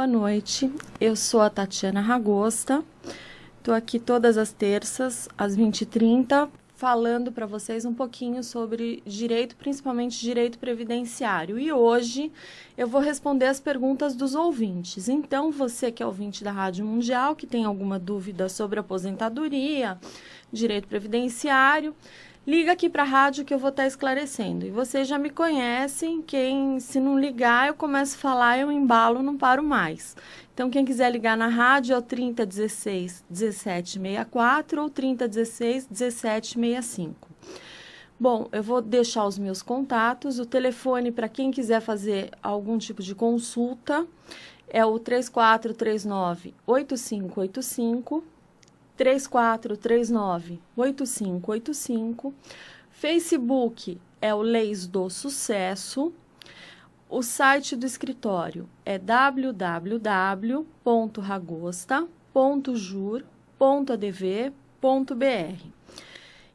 boa noite. Eu sou a Tatiana Ragosta. Estou aqui todas as terças, às 20h30, falando para vocês um pouquinho sobre direito, principalmente direito previdenciário. E hoje eu vou responder as perguntas dos ouvintes. Então, você que é ouvinte da Rádio Mundial, que tem alguma dúvida sobre aposentadoria, direito previdenciário, liga aqui para a rádio que eu vou estar esclarecendo. E vocês já me conhecem, se não ligar, eu começo a falar, eu embalo, não paro mais. Então, quem quiser ligar na rádio é o 3016 1764 ou 3016 1765. Bom, eu vou deixar os meus contatos. O telefone para quem quiser fazer algum tipo de consulta é o 3439-8585. 3439-8585. Facebook é o Leis do Sucesso. O site do escritório é www.ragosta.jur.adv.br.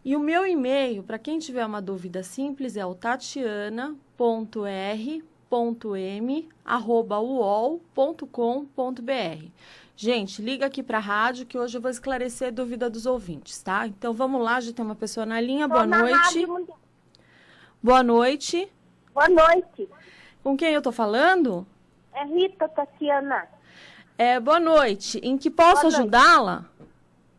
E o meu e-mail, para quem tiver uma dúvida simples, é o tatiana.r.m@uol.com.br. Gente, liga aqui para a rádio que hoje eu vou esclarecer a dúvida dos ouvintes, tá? Então, vamos lá, já tem uma pessoa na linha. Boa noite. Boa noite. Boa noite. Com quem eu tô falando? É Rita, Tatiana. Boa noite. Em que posso ajudá-la?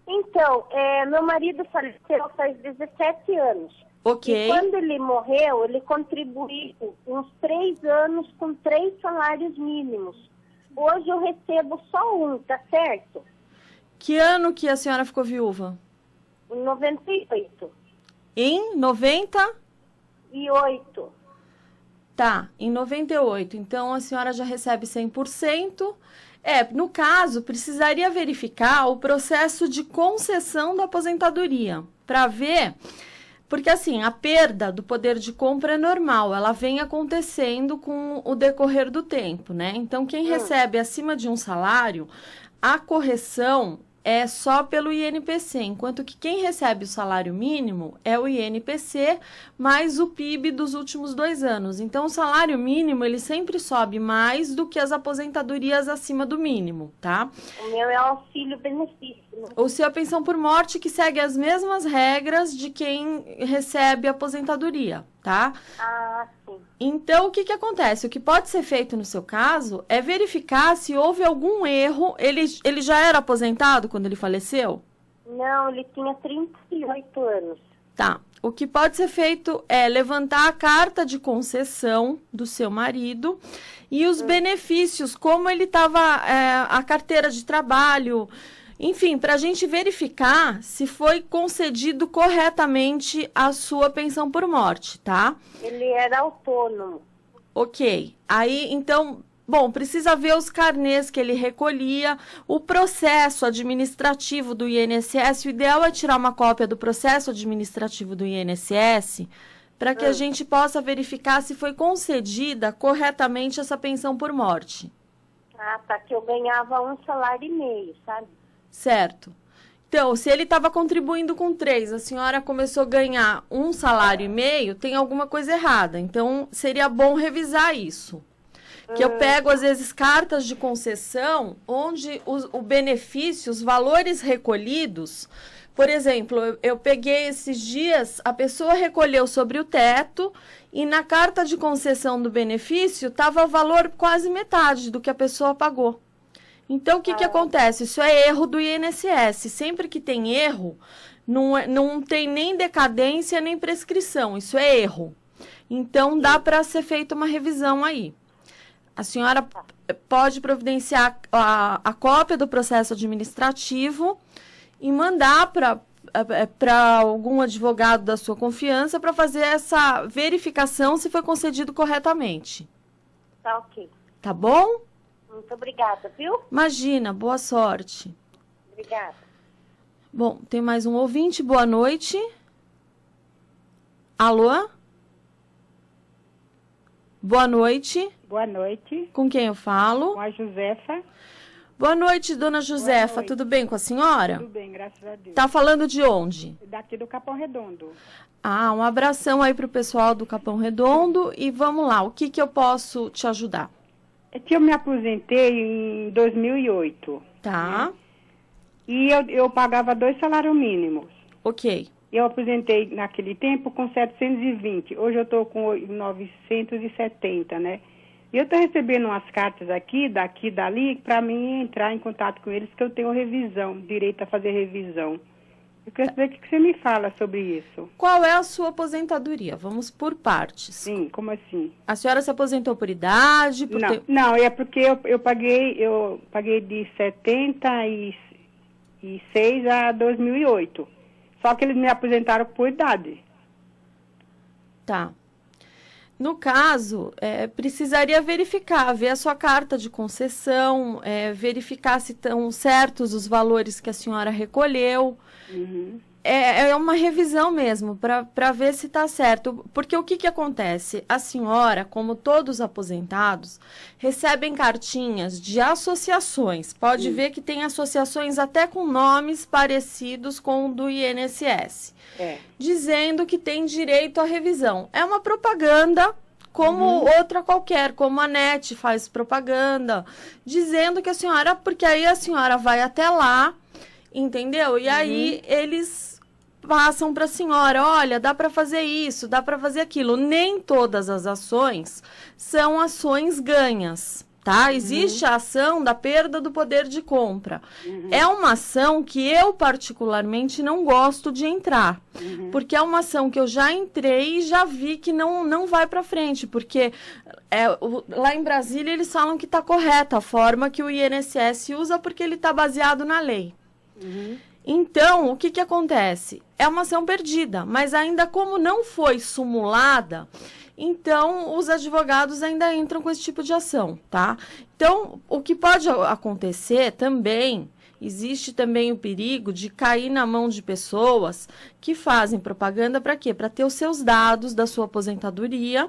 Então, meu marido faleceu faz 17 anos. Ok. E quando ele morreu, ele contribuiu uns 3 anos com 3 salários mínimos. Hoje eu recebo só um, tá certo? Que ano que a senhora ficou viúva? Em 98. Em 90? E 8. Tá, em 98. Então, a senhora já recebe 100%. No caso, precisaria verificar o processo de concessão da aposentadoria, para ver... Porque, assim, a perda do poder de compra é normal, ela vem acontecendo com o decorrer do tempo, né? Então, quem recebe acima de um salário, a correção é só pelo INPC, enquanto que quem recebe o salário mínimo é o INPC mais o PIB dos últimos 2 anos. Então, o salário mínimo, ele sempre sobe mais do que as aposentadorias acima do mínimo, tá? O meu é auxílio-benefício. O seu é pensão por morte, que segue as mesmas regras de quem recebe aposentadoria, tá? Ah, sim. Então, o que acontece? O que pode ser feito no seu caso é verificar se houve algum erro. Ele já era aposentado quando ele faleceu? Não, ele tinha 38 anos. Tá. O que pode ser feito é levantar a carta de concessão do seu marido e os benefícios, como ele estava, a carteira de trabalho... Enfim, para a gente verificar se foi concedido corretamente a sua pensão por morte, tá? Ele era autônomo. Ok. Aí, então, bom, precisa ver os carnês que ele recolhia, o processo administrativo do INSS. O ideal é tirar uma cópia do processo administrativo do INSS para que a gente possa verificar se foi concedida corretamente essa pensão por morte. Ah, tá, que eu ganhava 1,5 salário, sabe? Certo. Então, se ele estava contribuindo com 3, a senhora começou a ganhar 1,5 salário, tem alguma coisa errada. Então, seria bom revisar isso. Que eu pego, às vezes, cartas de concessão, onde o benefício, os valores recolhidos... Por exemplo, eu peguei esses dias, a pessoa recolheu sobre o teto e na carta de concessão do benefício estava o valor quase metade do que a pessoa pagou. Então, o que acontece? Isso é erro do INSS. Sempre que tem erro, não tem nem decadência nem prescrição. Isso é erro. Então, dá para ser feita uma revisão aí. A senhora pode providenciar a cópia do processo administrativo e mandar para algum advogado da sua confiança para fazer essa verificação se foi concedido corretamente. Tá ok. Tá bom? Muito obrigada, viu? Imagina, boa sorte. Obrigada. Bom, tem mais um ouvinte. Boa noite. Alô? Boa noite. Boa noite. Com quem eu falo? Com a Josefa. Boa noite, dona Josefa. Noite. Tudo bem com a senhora? Tudo bem, graças a Deus. Tá falando de onde? Daqui do Capão Redondo. Ah, um abração aí pro pessoal do Capão Redondo. E vamos lá, o que eu posso te ajudar? É que eu me aposentei em 2008. Tá, E eu pagava 2 salários mínimos. ok. Eu aposentei naquele tempo com 720. Hoje eu estou com 970, né? E eu estou recebendo umas cartas aqui, daqui, dali, para mim entrar em contato com eles, que eu tenho revisão, direito a fazer revisão. Eu queria saber o que você me fala sobre isso. Qual é a sua aposentadoria? Vamos por partes. Sim, como assim? A senhora se aposentou por idade? Por ter- Não, é porque eu paguei de 76 a 2008. Só que eles me aposentaram por idade. Tá. No caso, precisaria verificar, ver a sua carta de concessão, verificar se estão certos os valores que a senhora recolheu. Uhum. É uma revisão mesmo, para ver se está certo. Porque o que acontece? A senhora, como todos os aposentados, recebem cartinhas de associações. Pode ver que tem associações até com nomes parecidos com o do INSS. Dizendo que tem direito à revisão. É uma propaganda como outra qualquer, como a NET faz propaganda, dizendo que a senhora, porque aí a senhora vai até lá, entendeu? E aí eles passam para a senhora, olha, dá para fazer isso, dá para fazer aquilo. Nem todas as ações são ações ganhas, tá? Existe a ação da perda do poder de compra. É uma ação que eu particularmente não gosto de entrar, porque é uma ação que eu já entrei e já vi que não vai para frente, porque lá em Brasília eles falam que está correta a forma que o INSS usa, porque ele está baseado na lei. Então, o que acontece? É uma ação perdida, mas ainda como não foi sumulada, então os advogados ainda entram com esse tipo de ação, tá? Então, o que pode acontecer também, existe também o perigo de cair na mão de pessoas que fazem propaganda para quê? Para ter os seus dados da sua aposentadoria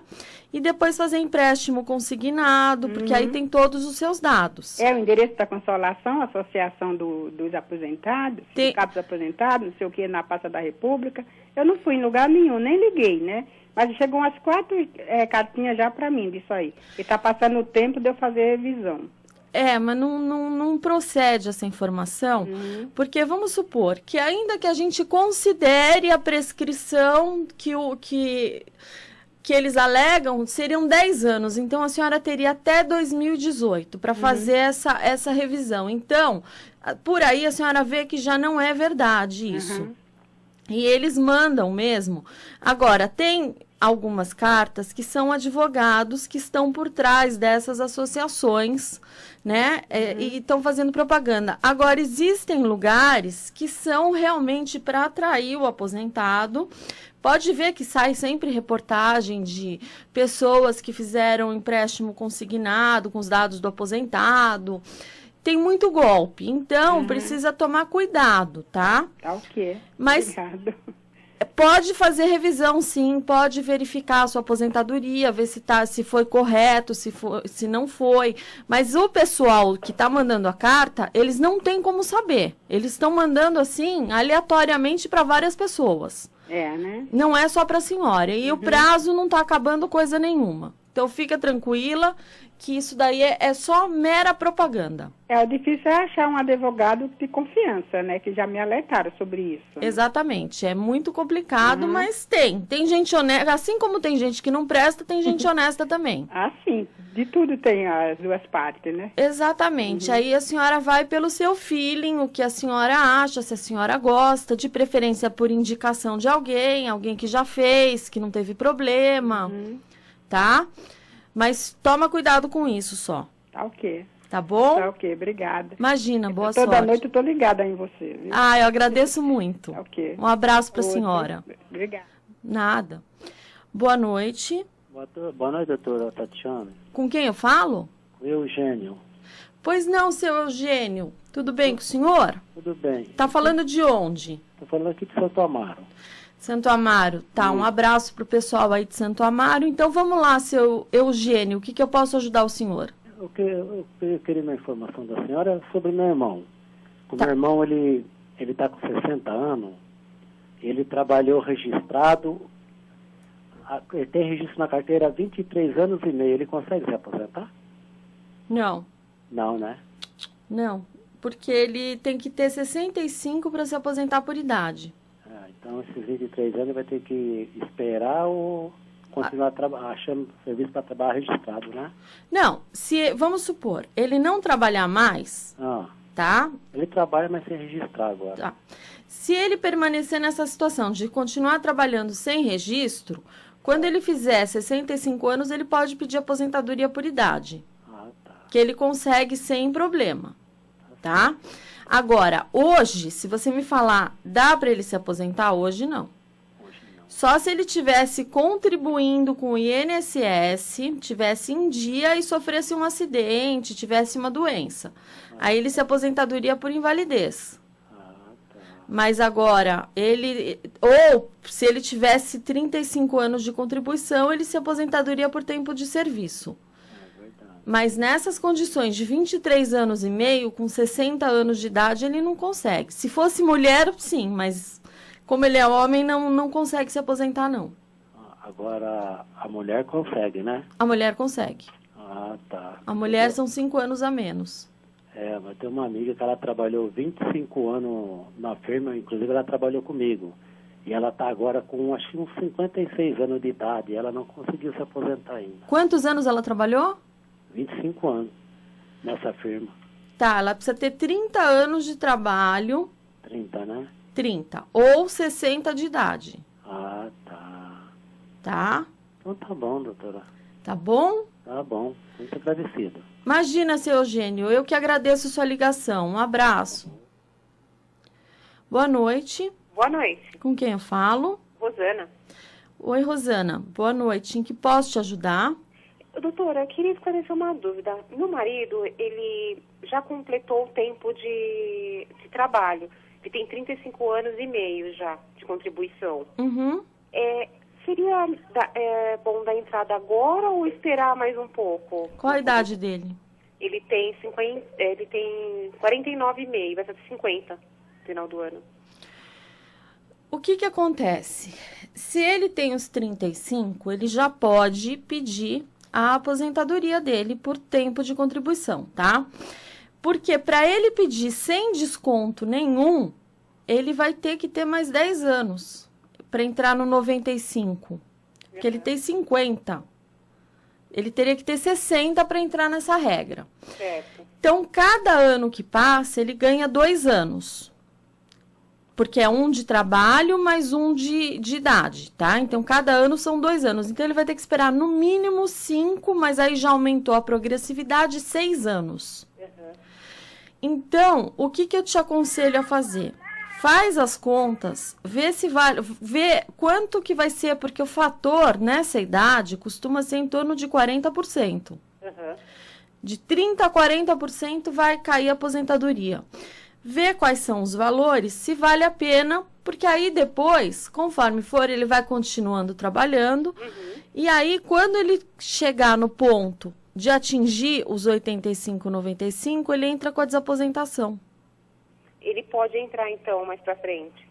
e depois fazer empréstimo consignado, porque aí tem todos os seus dados. É o endereço da Consolação, Associação dos Aposentados, Sindicatos Aposentados, não sei o que, na Praça da República. Eu não fui em lugar nenhum, nem liguei, né? Mas chegou umas 4 cartinhas já para mim disso aí. E está passando o tempo de eu fazer revisão. Mas não procede essa informação, porque vamos supor que ainda que a gente considere a prescrição que eles alegam, seriam 10 anos. Então, a senhora teria até 2018 para fazer essa revisão. Então, por aí a senhora vê que já não é verdade isso. E eles mandam mesmo. Agora, tem algumas cartas que são advogados que estão por trás dessas associações, né? E estão fazendo propaganda. Agora, existem lugares que são realmente para atrair o aposentado. Pode ver que sai sempre reportagem de pessoas que fizeram empréstimo consignado com os dados do aposentado. Tem muito golpe, então precisa tomar cuidado, tá? Tá ok. Mas obrigado. Pode fazer revisão, sim, pode verificar a sua aposentadoria, ver se foi correto, se não foi. Mas o pessoal que está mandando a carta, eles não têm como saber. Eles estão mandando, assim, aleatoriamente para várias pessoas. Né? Não é só para a senhora. E o prazo não está acabando coisa nenhuma. Então, fica tranquila que isso daí é só mera propaganda. O difícil é achar um advogado de confiança, né? Que já me alertaram sobre isso. Exatamente. É muito complicado, mas tem. Tem gente honesta. Assim como tem gente que não presta, tem gente honesta também. Sim. De tudo tem as duas partes, né? Exatamente. Aí a senhora vai pelo seu feeling, o que a senhora acha, se a senhora gosta, de preferência por indicação de alguém que já fez, que não teve problema, tá? Mas toma cuidado com isso só. Tá ok. Tá bom? Tá ok, obrigada. Imagina, boa sorte. Toda noite eu tô ligada em você, viu? Eu agradeço muito. Tá ok. Um abraço pra senhora. Obrigada. Nada. Boa noite. Boa noite, doutora Tatiana. Com quem eu falo? Com Eugênio. Pois não, seu Eugênio. Tudo bem com o senhor? Tudo bem. Tá falando de onde? Tô falando aqui de Santo Amaro. Santo Amaro. Tá, um abraço pro pessoal aí de Santo Amaro. Então, vamos lá, seu Eugênio. O que eu posso ajudar o senhor? Eu queria uma informação da senhora sobre meu irmão. O meu irmão, ele tá com 60 anos. Ele trabalhou registrado. Ele tem registro na carteira há 23 anos e meio. Ele consegue se aposentar? Não, Não, né? não. Porque ele tem que ter 65 para se aposentar por idade. Então, esses 23 anos ele vai ter que esperar ou continuar achando serviço para trabalhar registrado, né? Não, vamos supor, ele não trabalhar mais, tá? Ele trabalha, mas sem registrar agora. Tá. Se ele permanecer nessa situação de continuar trabalhando sem registro, quando ele fizer 65 anos, ele pode pedir aposentadoria por idade. Tá. Que ele consegue sem problema, tá? Agora, hoje, se você me falar, dá para ele se aposentar? Hoje não. Só se ele tivesse contribuindo com o INSS, tivesse em dia e sofresse um acidente, tivesse uma doença. Aí ele se aposentadoria por invalidez. Mas agora, ou se ele tivesse 35 anos de contribuição, ele se aposentadoria por tempo de serviço. Mas nessas condições de 23 anos e meio, com 60 anos de idade, ele não consegue. Se fosse mulher, sim, mas como ele é homem, não consegue se aposentar, não. Agora, a mulher consegue, né? A mulher consegue. Tá. A mulher são 5 anos a menos. Mas tem uma amiga que ela trabalhou 25 anos na firma, inclusive ela trabalhou comigo. E ela está agora com, acho que uns 56 anos de idade, e ela não conseguiu se aposentar ainda. Quantos anos ela trabalhou? 25 anos nessa firma. Tá, ela precisa ter 30 anos de trabalho. 30, né? 30. Ou 60 de idade. Tá. Tá? Então tá bom, doutora. Tá bom? Tá bom. Muito agradecido. Imagina, seu Eugênio, eu que agradeço sua ligação. Um abraço. Boa noite. Boa noite. Com quem eu falo? Rosana. Oi, Rosana. Boa noite. Em que posso te ajudar? Doutora, eu queria esclarecer uma dúvida. Meu marido, ele já completou o tempo de trabalho. Ele tem 35 anos e meio já de contribuição. Uhum. Seria bom dar entrada agora ou esperar mais um pouco? Qual a idade dele? Ele tem 49,5, vai ser 50 no final do ano. O que acontece? Se ele tem os 35, ele já pode pedir a aposentadoria dele por tempo de contribuição, tá? Porque para ele pedir sem desconto nenhum, ele vai ter que ter mais 10 anos para entrar no 95. Porque ele tem 50. Ele teria que ter 60 para entrar nessa regra. Certo. Então, cada ano que passa, ele ganha 2 anos. Porque é um de trabalho mais um de idade, tá? Então, cada ano são 2 anos. Então, ele vai ter que esperar no mínimo 5, mas aí já aumentou a progressividade, 6 anos. Uhum. Então, o que eu te aconselho a fazer? Faz as contas, vê quanto que vai ser, porque o fator nessa idade costuma ser em torno de 40%. Uhum. De 30% a 40% vai cair a aposentadoria. Vê quais são os valores, se vale a pena, porque aí depois, conforme for, ele vai continuando trabalhando. Uhum. E aí, quando ele chegar no ponto de atingir os 85, 95, ele entra com a desaposentação. Ele pode entrar, então, mais pra frente?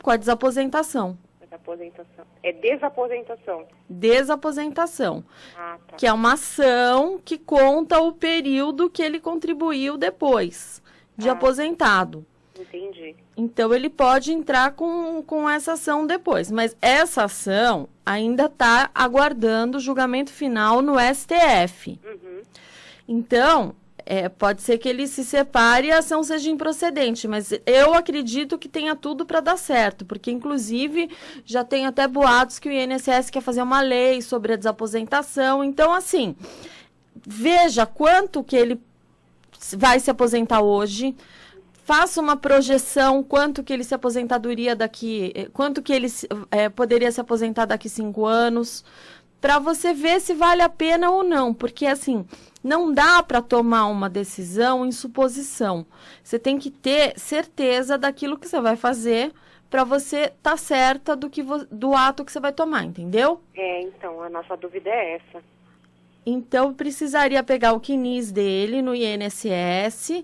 Com a desaposentação. Desaposentação. É desaposentação? Desaposentação. Ah, tá. Que é uma ação que conta o período que ele contribuiu depois de aposentado. Entendi. Então, ele pode entrar com essa ação depois. Mas essa ação ainda está aguardando o julgamento final no STF. Uhum. Então, pode ser que ele se separe e a ação seja improcedente. Mas eu acredito que tenha tudo para dar certo. Porque, inclusive, já tem até boatos que o INSS quer fazer uma lei sobre a desaposentação. Então, assim, veja quanto que ele vai se aposentar hoje. Faça uma projeção quanto que ele se aposentadoria quanto que ele poderia se aposentar daqui 5 anos, para você ver se vale a pena ou não, porque assim, não dá para tomar uma decisão em suposição. Você tem que ter certeza daquilo que você vai fazer para você estar certa do ato que você vai tomar, entendeu? Então, a nossa dúvida é essa. Então, precisaria pegar o CNIS dele no INSS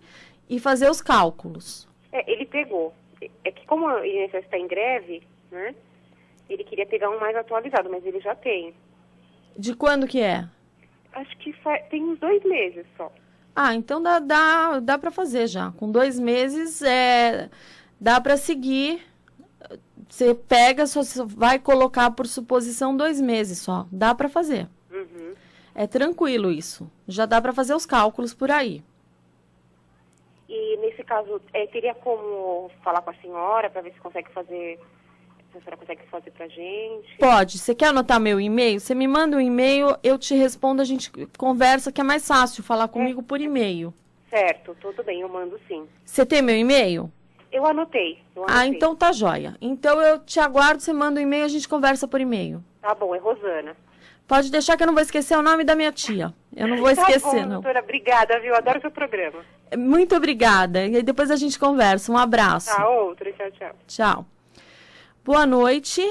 e fazer os cálculos. Ele pegou. É que como o INSS está em greve, né? Ele queria pegar um mais atualizado, mas ele já tem. De quando que é? Acho que tem uns 2 meses só. Ah, então dá para fazer já. Com 2 meses, dá para seguir. Você pega, só vai colocar por suposição 2 meses só. Dá para fazer. Uhum. É tranquilo isso. Já dá para fazer os cálculos por aí. E nesse caso, teria como falar com a senhora para ver se consegue fazer, se a senhora consegue fazer pra gente? Pode. Você quer anotar meu e-mail? Você me manda um e-mail, eu te respondo, a gente conversa, que é mais fácil falar comigo por e-mail. Certo, tudo bem, eu mando sim. Você tem meu e-mail? Eu anotei. Ah, então tá joia. Então eu te aguardo, você manda um e-mail, a gente conversa por e-mail. Tá bom, é Rosana. Pode deixar que eu não vou esquecer o nome da minha tia. Eu não vou esquecer, tá bom, não. Doutora, obrigada, viu? Adoro seu programa. Muito obrigada. E aí depois a gente conversa. Um abraço. Tá, outro. Tchau, tchau. Tchau. Boa noite.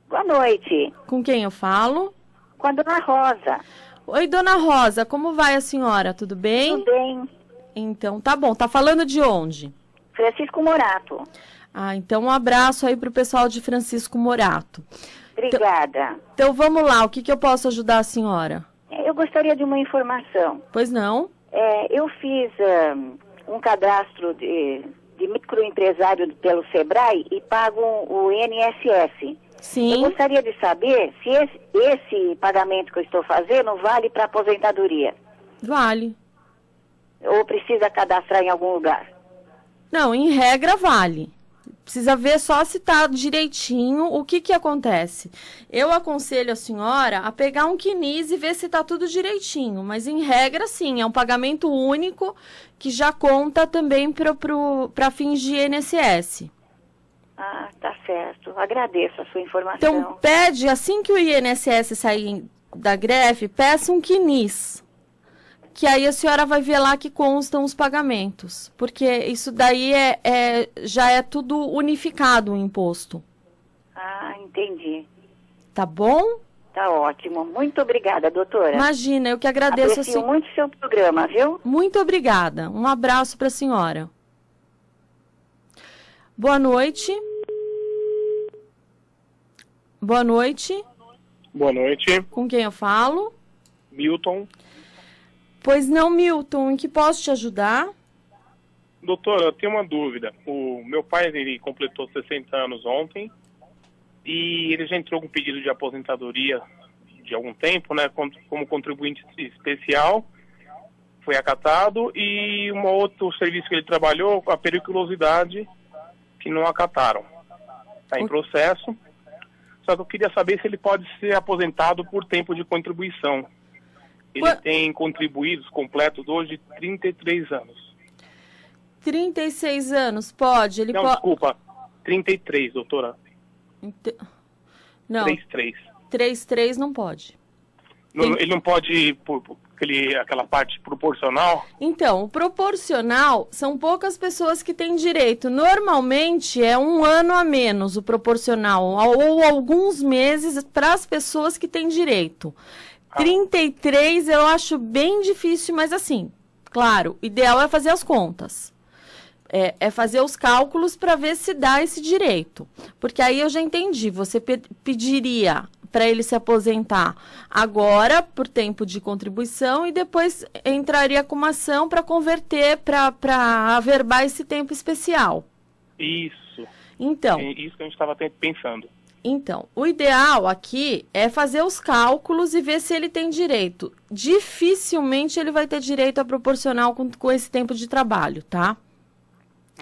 Boa noite. Com quem eu falo? Com a dona Rosa. Oi, dona Rosa. Como vai a senhora? Tudo bem? Tudo bem? Então, tá bom. Tá falando de onde? Francisco Morato. Ah, então um abraço aí pro pessoal de Francisco Morato. Obrigada. Então vamos lá. O que eu posso ajudar a senhora? Eu gostaria de uma informação. Pois não? Eu fiz um cadastro de microempresário pelo Sebrae e pago o INSS. Sim. Eu gostaria de saber se esse pagamento que eu estou fazendo vale para aposentadoria. Vale. Ou precisa cadastrar em algum lugar? Não, em regra vale. Precisa ver só se tá direitinho. O que acontece? Eu aconselho a senhora a pegar um quinis e ver se tá tudo direitinho. Mas em regra, sim, é um pagamento único que já conta também para fins de INSS. Ah, tá certo. Agradeço a sua informação. Então, pede, assim que o INSS sair da greve, peça um quinis. Que aí a senhora vai ver lá que constam os pagamentos. Porque isso daí já é tudo unificado o imposto. Ah, entendi. Tá bom? Tá ótimo. Muito obrigada, doutora. Imagina, eu que agradeço. Aprecio muito o seu programa, viu? Muito obrigada. Um abraço para a senhora. Boa noite. Boa noite. Boa noite. Com quem eu falo? Milton. Pois não, Milton. Em que posso te ajudar? Doutora, eu tenho uma dúvida. O meu pai, ele completou 60 anos ontem e ele já entrou com pedido de aposentadoria de algum tempo, né, como contribuinte especial, foi acatado, e um outro serviço que ele trabalhou, a periculosidade, que não acataram. Está em processo, só que eu queria saber se ele pode ser aposentado por tempo de contribuição. Ele tem contribuídos completos hoje 33 anos. 36 anos, pode? Não, desculpa, 33, doutora. Não, 33. 33 não pode. Ele não pode por aquela parte proporcional? Então, o proporcional são poucas pessoas que têm direito. Normalmente é 1 ano a menos o proporcional, ou alguns meses para as pessoas que têm direito. 33 eu acho bem difícil, mas assim, claro, o ideal é fazer as contas. É fazer os cálculos para ver se dá esse direito. Porque aí eu já entendi, você pediria para ele se aposentar agora por tempo de contribuição e depois entraria com uma ação para converter, para averbar esse tempo especial. Isso. Então, é isso que a gente estava pensando. Então, o ideal aqui é fazer os cálculos e ver se ele tem direito. Dificilmente ele vai ter direito a proporcional com esse tempo de trabalho, tá?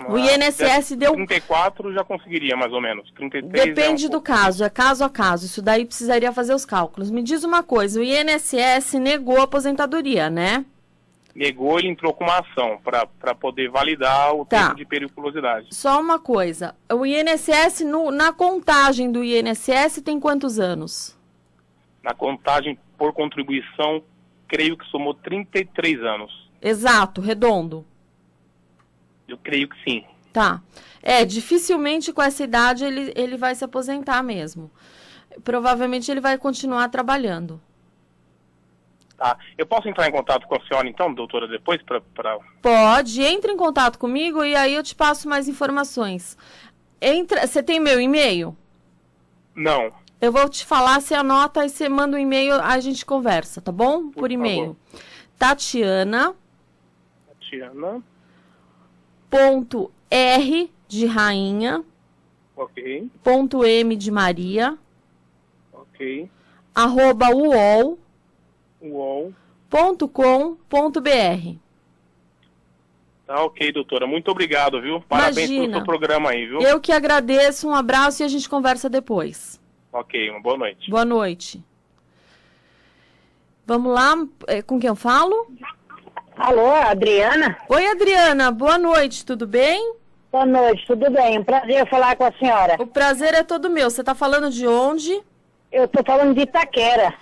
O INSS deu... 34 já conseguiria, mais ou menos. 33 Depende do caso, é caso a caso. Isso daí precisaria fazer os cálculos. Me diz uma coisa, o INSS negou a aposentadoria, né? Negou, ele entrou com uma ação para poder validar o tempo de periculosidade. Só uma coisa, o INSS, na contagem do INSS, tem quantos anos? Na contagem por contribuição, creio que somou 33 anos. Exato, redondo. Eu creio que sim. Tá. Dificilmente com essa idade ele vai se aposentar mesmo. Provavelmente ele vai continuar trabalhando. Tá. Eu posso entrar em contato com a senhora, então, doutora, depois? Pode. Entre em contato comigo e aí eu te passo mais informações. Você tem meu e-mail? Não. Eu vou te falar, você anota, aí você manda um e-mail, a gente conversa, tá bom? Por e-mail. Tatiana. Ponto R de rainha. Ok. Ponto M de Maria. Ok. @ uol. uol.com.br. Tá ok, doutora. Muito obrigado, viu? Parabéns pelo seu programa aí, viu? Eu que agradeço, um abraço e a gente conversa depois. Ok, uma boa noite. Boa noite. Vamos lá, com quem eu falo? Alô, Adriana? Oi, Adriana, boa noite, tudo bem? Boa noite, tudo bem? Um prazer falar com a senhora. O prazer é todo meu. Você tá falando de onde? Eu tô falando de Itaquera.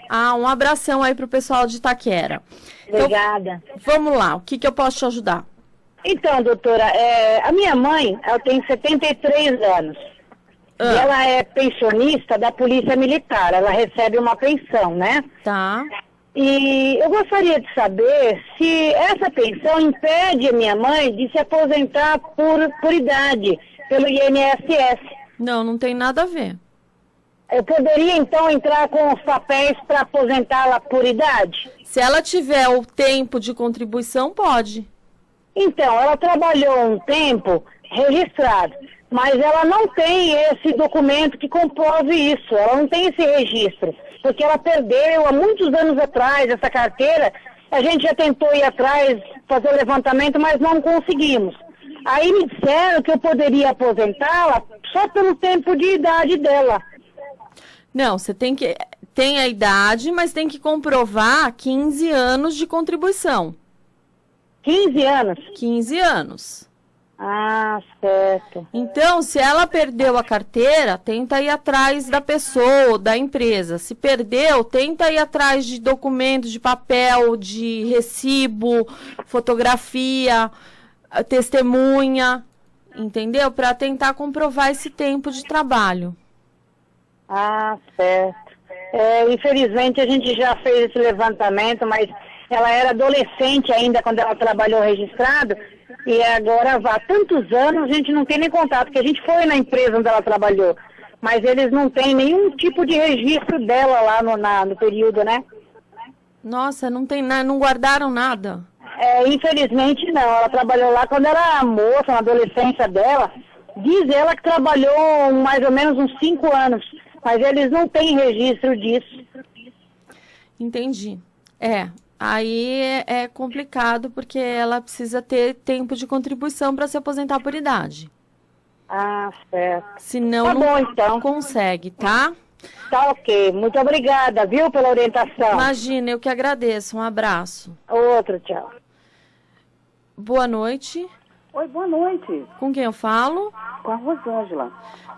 Ah, um abração aí pro pessoal de Itaquera. Obrigada. Então, vamos lá, o que eu posso te ajudar? Então, doutora, a minha mãe, ela tem 73 anos. E ela é pensionista da Polícia Militar. Ela recebe uma pensão, né? Tá. E eu gostaria de saber se essa pensão impede a minha mãe de se aposentar por idade, pelo INSS. Não, não tem nada a ver. Eu poderia, então, entrar com os papéis para aposentá-la por idade? Se ela tiver o tempo de contribuição, pode. Então, ela trabalhou um tempo registrado, mas ela não tem esse documento que comprove isso, ela não tem esse registro, porque ela perdeu há muitos anos atrás essa carteira. A gente já tentou ir atrás, fazer o levantamento, mas não conseguimos. Aí me disseram que eu poderia aposentá-la só pelo tempo de idade dela. Não, você tem a idade, mas tem que comprovar 15 anos de contribuição. 15 anos? 15 anos. Ah, certo. Então, se ela perdeu a carteira, tenta ir atrás da pessoa, da empresa. Se perdeu, tenta ir atrás de documentos, de papel, de recibo, fotografia, testemunha, entendeu? Para tentar comprovar esse tempo de trabalho. Ah, certo. Infelizmente, a gente já fez esse levantamento, mas ela era adolescente ainda quando ela trabalhou registrado, e agora há tantos anos a gente não tem nem contato, porque a gente foi na empresa onde ela trabalhou, mas eles não têm nenhum tipo de registro dela lá no período, né? Nossa, não guardaram nada? Infelizmente não, ela trabalhou lá quando era moça, na adolescência dela. Diz ela que trabalhou mais ou menos uns 5 anos, mas eles não têm registro disso. Entendi. Aí é complicado, porque ela precisa ter tempo de contribuição para se aposentar por idade. Ah, certo. Senão tá bom, então. Consegue, tá? Tá ok. Muito obrigada, viu, pela orientação. Imagina, eu que agradeço. Um abraço. Outro, tchau. Boa noite. Oi, boa noite. Com quem eu falo? Com a Rosângela.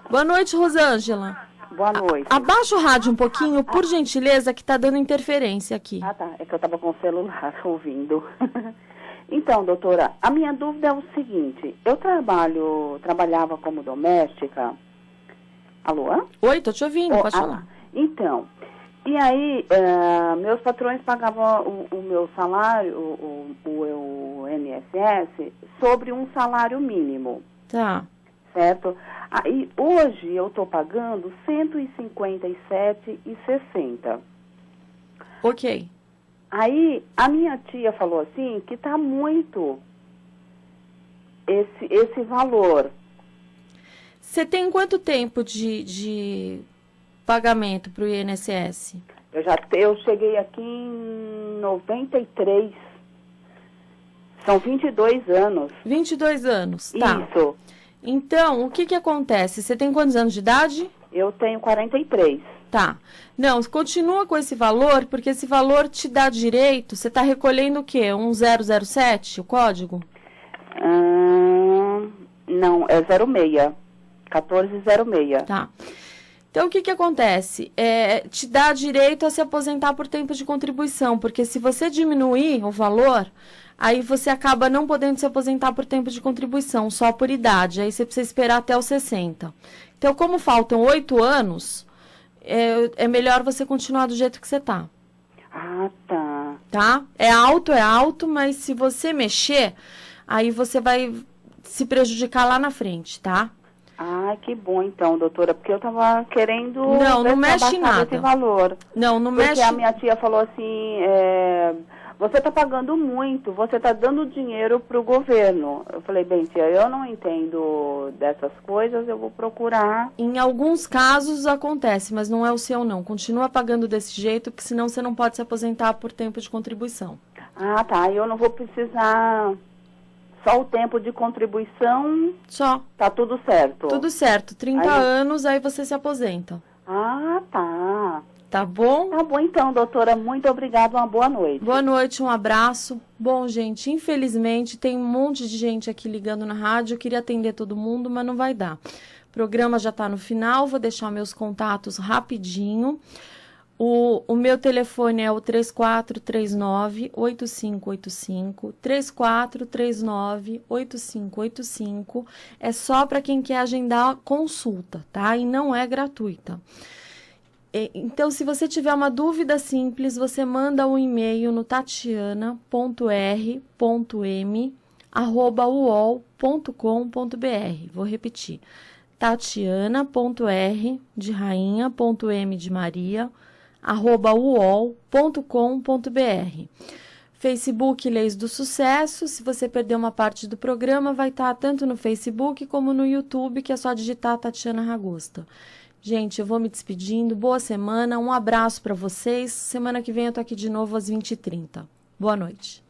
Boa noite, Rosângela. Boa noite. Abaixa o rádio um pouquinho, por gentileza, que tá dando interferência aqui. Ah, tá. É que eu tava com o celular ouvindo. Então, doutora, a minha dúvida é o seguinte. Eu trabalhava como doméstica. Alô? Oi, tô te ouvindo, pode falar. Então, e aí, meus patrões pagavam o meu salário, o INSS, sobre um salário mínimo. Tá. Certo? Aí, hoje eu estou pagando R$157,60. Ok. Aí, a minha tia falou assim, que está muito esse valor. Você tem quanto tempo de pagamento para o INSS? Eu cheguei aqui em 93. São 22 anos. 22 anos, tá. Isso. Então, o que acontece? Você tem quantos anos de idade? Eu tenho 43. Tá. Não, continua com esse valor, porque esse valor te dá direito. Você está recolhendo o quê? 1007, o código? Não, é 06. 1406. Tá. Então, o que acontece? Te dá direito a se aposentar por tempo de contribuição, porque se você diminuir o valor, aí você acaba não podendo se aposentar por tempo de contribuição, só por idade. Aí você precisa esperar até os 60. Então, como faltam 8 anos, é melhor você continuar do jeito que você tá. Ah, tá. Tá? É alto, mas se você mexer, aí você vai se prejudicar lá na frente, tá? Ah, que bom então, doutora, porque eu tava querendo Não mexe nada. esse valor. Não porque mexe. A minha tia falou assim, você tá pagando muito, você tá dando dinheiro pro governo. Eu falei, bem, tia, eu não entendo dessas coisas, eu vou procurar. Em alguns casos acontece, mas não é o seu não. Continua pagando desse jeito, porque senão você não pode se aposentar por tempo de contribuição. Ah, tá, eu não vou precisar... Só o tempo de contribuição... Só. Tá tudo certo. Tudo certo. 30 anos, aí você se aposenta. Ah, tá. Tá bom? Tá bom então, doutora. Muito obrigada. Uma boa noite. Boa noite, um abraço. Bom, gente, infelizmente tem um monte de gente aqui ligando na rádio. Eu queria atender todo mundo, mas não vai dar. O programa já tá no final. Vou deixar meus contatos rapidinho. O meu telefone é o 3439-8585, 3439-8585. É só para quem quer agendar consulta, tá? E não é gratuita. Então, se você tiver uma dúvida simples, você manda um e-mail no tatiana.r.m@uol.com.br. Vou repetir. tatiana.r de rainha.m de Maria @uol.com.br. Facebook Leis do Sucesso. Se você perdeu uma parte do programa, vai estar tanto no Facebook como no YouTube, que é só digitar Tatiana Ragosta. Gente, eu vou me despedindo. Boa semana, um abraço para vocês. Semana que vem eu tô aqui de novo às 20h30. Boa noite.